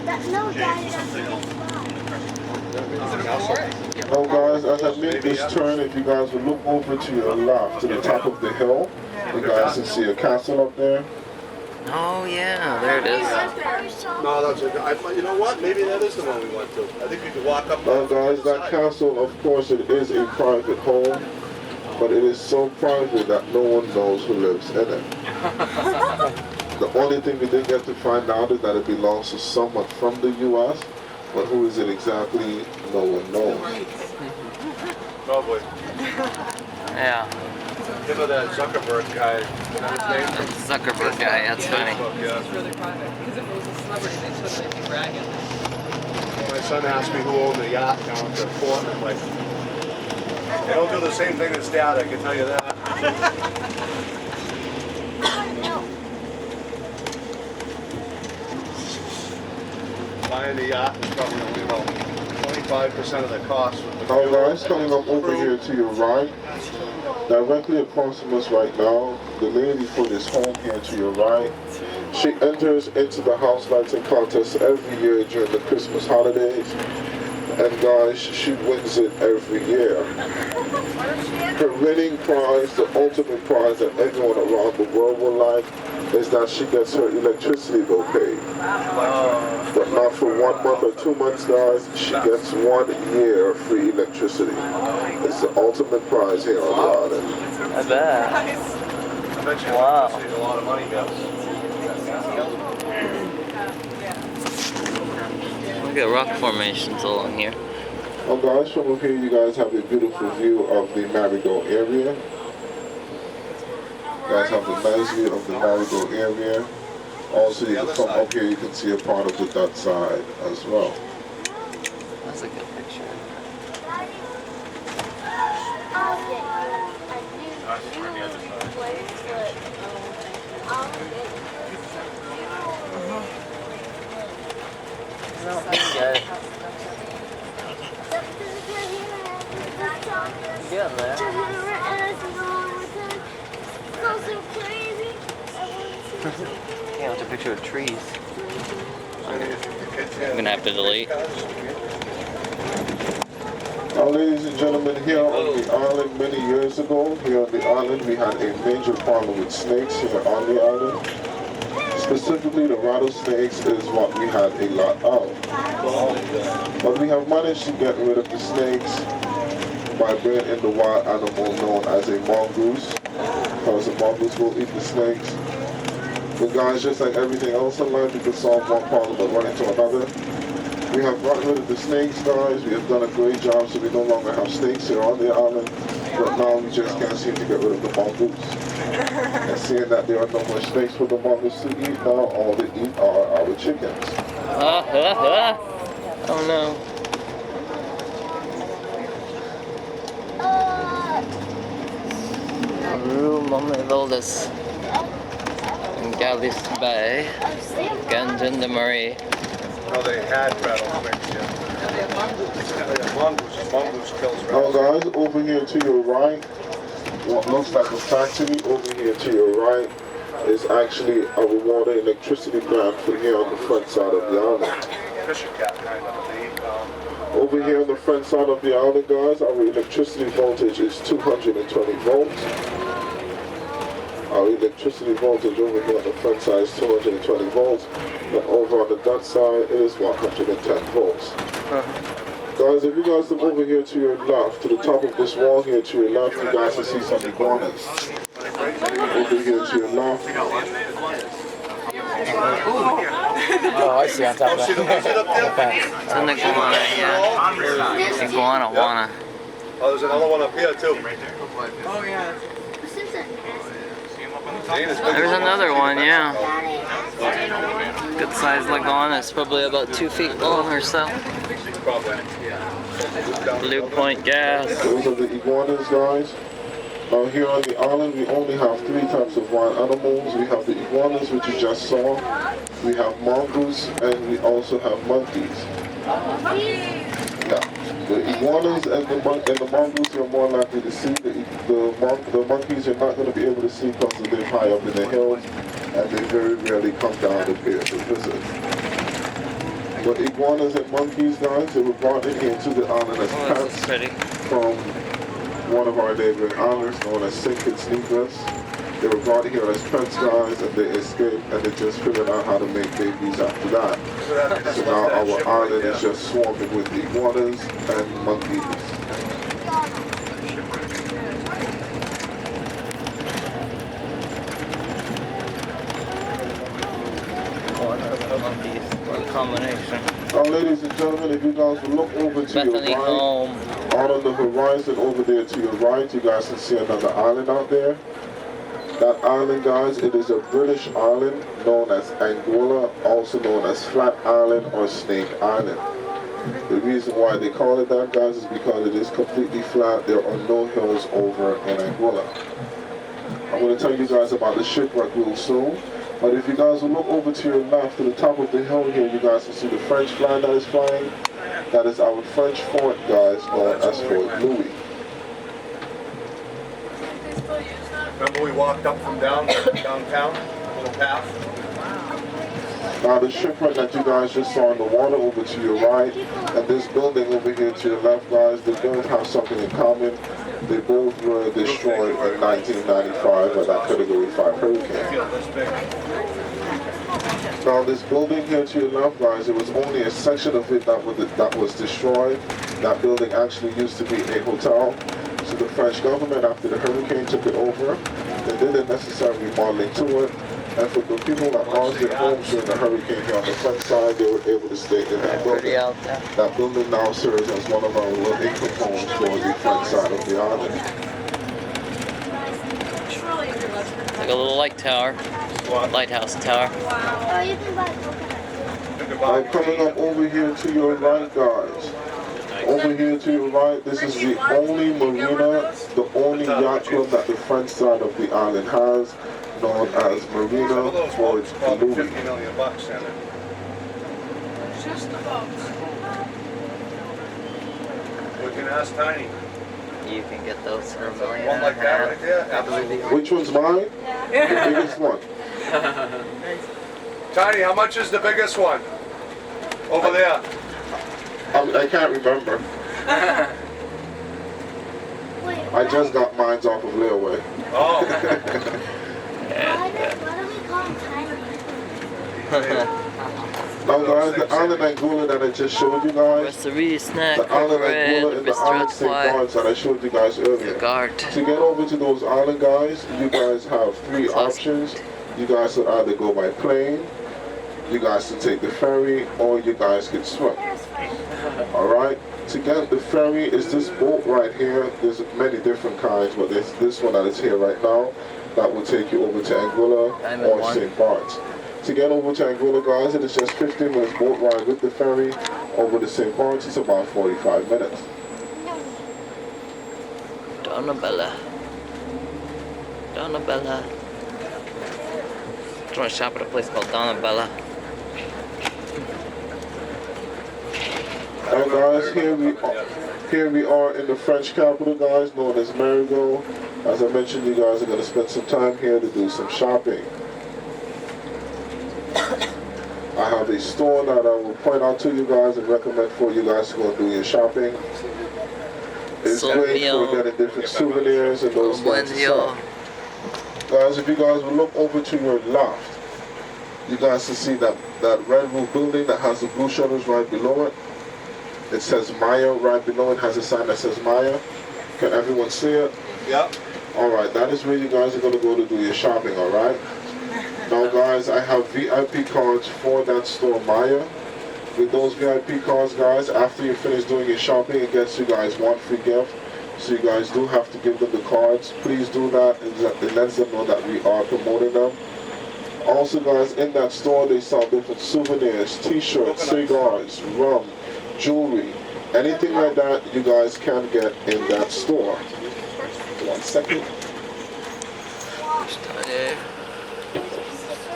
Now guys, as I make this turn, if you guys will look over to your left, to the top of the hill, you guys can see a castle up there. Oh yeah, there it is. No, that's it. You know what? Maybe that is the one we went to. I think you could walk up. Now guys, that castle, of course, it is a private home, but it is so private that no one knows who lives in it. The only thing we did get to find out is that it belongs to someone from the U.S., but who is it exactly, no one knows. Oh boy. Yeah. You know that Zuckerberg guy, is that his name? Zuckerberg guy, that's funny. Yeah. It's really private. Because if it was a celebrity, they shouldn't be bragging. My son asked me who owned the yacht down at the port, and I'm like, they don't do the same thing as Dad, I can tell you that. Buying the yacht is probably only about 25% of the cost. Now guys, coming up over here to your right, directly across from us right now, the lady for this home here to your right, she enters into the house lighting contest every year during the Christmas holidays. And guys, she wins it every year. Her winning prize, the ultimate prize that everyone around the world will like, is that she gets her electricity bill paid. But not for 1 month or 2 months, guys. She gets 1 year of free electricity. It's the ultimate prize here on the island. I bet. I bet you Wow. a lot of money, guys. Look at rock formations along here. Well guys, from up here you guys have a beautiful view of the Marigot area. You guys have a nice view of the Marigot area. Also, you can come up here, you can see a part of the Dutch side as well. That's a good picture. Get there. Yeah, it's a picture of trees. I'm gonna have to delete. Now ladies and gentlemen, here on the island many years ago, here on the island we had a major problem with snakes here on the island. Specifically the rattlesnakes is what we had a lot of. But we have managed to get rid of the snakes by bringing in the wild animal known as a mongoose, because the mongoose will eat the snakes. But guys, just like everything else in life, you can solve one problem but run into another. We have gotten rid of the snakes, guys. We have done a great job, so we no longer have snakes here on the island. But now we just can't seem to get rid of the mongoose. And seeing that there are no more snakes for the mongoose to eat, now all they eat are our chickens. Oh no. Rue Mommelvildes in Gallis Bay, Ganjan de Marie. No, they had rattlesnakes, yeah. Mongoose kills Now rattlesnakes. guys, over here to your right, what looks like a factory over here to your right is actually our water electricity plant for here on the front side of the island. Fisher cat kind of. Over here on the front side of the island, guys, our electricity voltage is 220 volts. Our electricity voltage over here on the front side is 220 volts, and over on the Dutch side it is 110 volts. Guys, if you guys look over here to your left, to the top of this wall here to your left, you guys can see some iguanas. Over here to your left. Oh, I see on top of that. It's an iguana, yeah. Iguana. Oh, there's another one up here too. Oh, yeah. There's another one, yeah. Good sized iguana. It's probably about 2 feet long or so. Blue Point gas. Those are the iguanas, guys. Now here on the island, we only have 3 types of wild animals. We have the iguanas, which you just saw. We have mongoose, and we also have monkeys. Yeah. The iguanas and the mongoose you're more likely to see. The monkeys you're not going to be able to see because they live high up in the hills, and they very rarely come down up here to visit. But iguanas and monkeys, guys, they were brought in here to the island as Oh, this is pets pretty. from one of our neighboring islands known as St. Kitts Nevis. They were brought here as pets, guys, and they escaped, and they just figured out how to make babies after that. So now our island is just swarming with iguanas and monkeys. Monkeys. What a combination. Now, ladies and gentlemen, if you guys will look over to Bethany your right, home. out on the horizon over there to your right, you guys can see another island out there. That island, guys, it is a British island known as Anguilla, also known as Flat Island or Snake Island. The reason why they call it that, guys, is because it is completely flat. There are no hills over in Anguilla. I'm going to tell you guys about the shipwreck real soon. But if you guys will look over to your left, to the top of the hill here, you guys can see the French flag that is flying. That is our French fort, guys, known as Fort Louis. Remember we walked up from downtown, a little path? Now the shipwreck that you guys just saw in the water over to your right, and this building over here to your left, guys, they both have something in common. They both were destroyed in 1995 by that Category 5 hurricane. Feel this big. Now this building here to your left, guys, it was only a section of it that was destroyed. That building actually used to be a hotel. So the French government, after the hurricane, took it over. They did the necessary remodeling to it. And for the people that lost their homes during the hurricane here on the front side, they were able to stay in that Pretty building. out there. That building now serves as one of our little income homes for the front side of the island. Like a little light tower. Lighthouse tower. Oh, you can buy coconut. Now coming up over here to your right, guys. Over here to your right, this is the only marina, the only yacht club that the front side of the island has, known as Some of Marina those Fort boats cost $50 Louis. million in it. Just about. We can ask Tiny. You can get those for a million One and a like that right half. there? Absolutely. Which one's mine? The biggest one. Tiny, how much is the biggest one? Over there. I can't remember. Wait, I just got mine off of layaway. Oh. why do we call him Tiny? Now guys, the island Anguilla that I just showed you guys, What's the Reedy snack? the island Red, Anguilla and the Mr. island St. White, Barnes that I showed you guys earlier. Guard. To get over to those island guys, you guys have three Classic. options. You guys could either go by plane, you guys can take the ferry, or you guys can swim. Alright? To get the ferry is this boat right here. There's many different kinds, but there's this one that is here right now that will take you over to Anguilla I'm in or one. St. Barnes. To get over to Anguilla, guys, it is just 15 minutes boat ride with the ferry. Over to St. Barnes, it's about 45 minutes. Donabella. Donabella. I want to shop at a place called Donabella. And guys, here we are in the French capital, guys, known as Marigot. As I mentioned, you guys are going to spend some time here to do some shopping. I have a store that I will point out to you guys and recommend for you guys to go and do your shopping. It's great for getting different souvenirs and those kinds of stuff. Guys, if you guys will look over to your left, you guys can see that red roof building that has the blue shutters right below it. It says Maya right below it, has a sign that says Maya. Can everyone see it? Yep. Alright, that is where you guys are going to go to do your shopping, alright? Now guys, I have VIP cards for that store Maya. With those VIP cards, guys, after you finish doing your shopping, it gets you guys one free gift. So you guys do have to give them the cards. Please do that, and it lets them know that we are promoting them. Also guys, in that store they sell different souvenirs, t-shirts, cigars, rum, jewelry, anything like that you guys can get in that store. 1 second.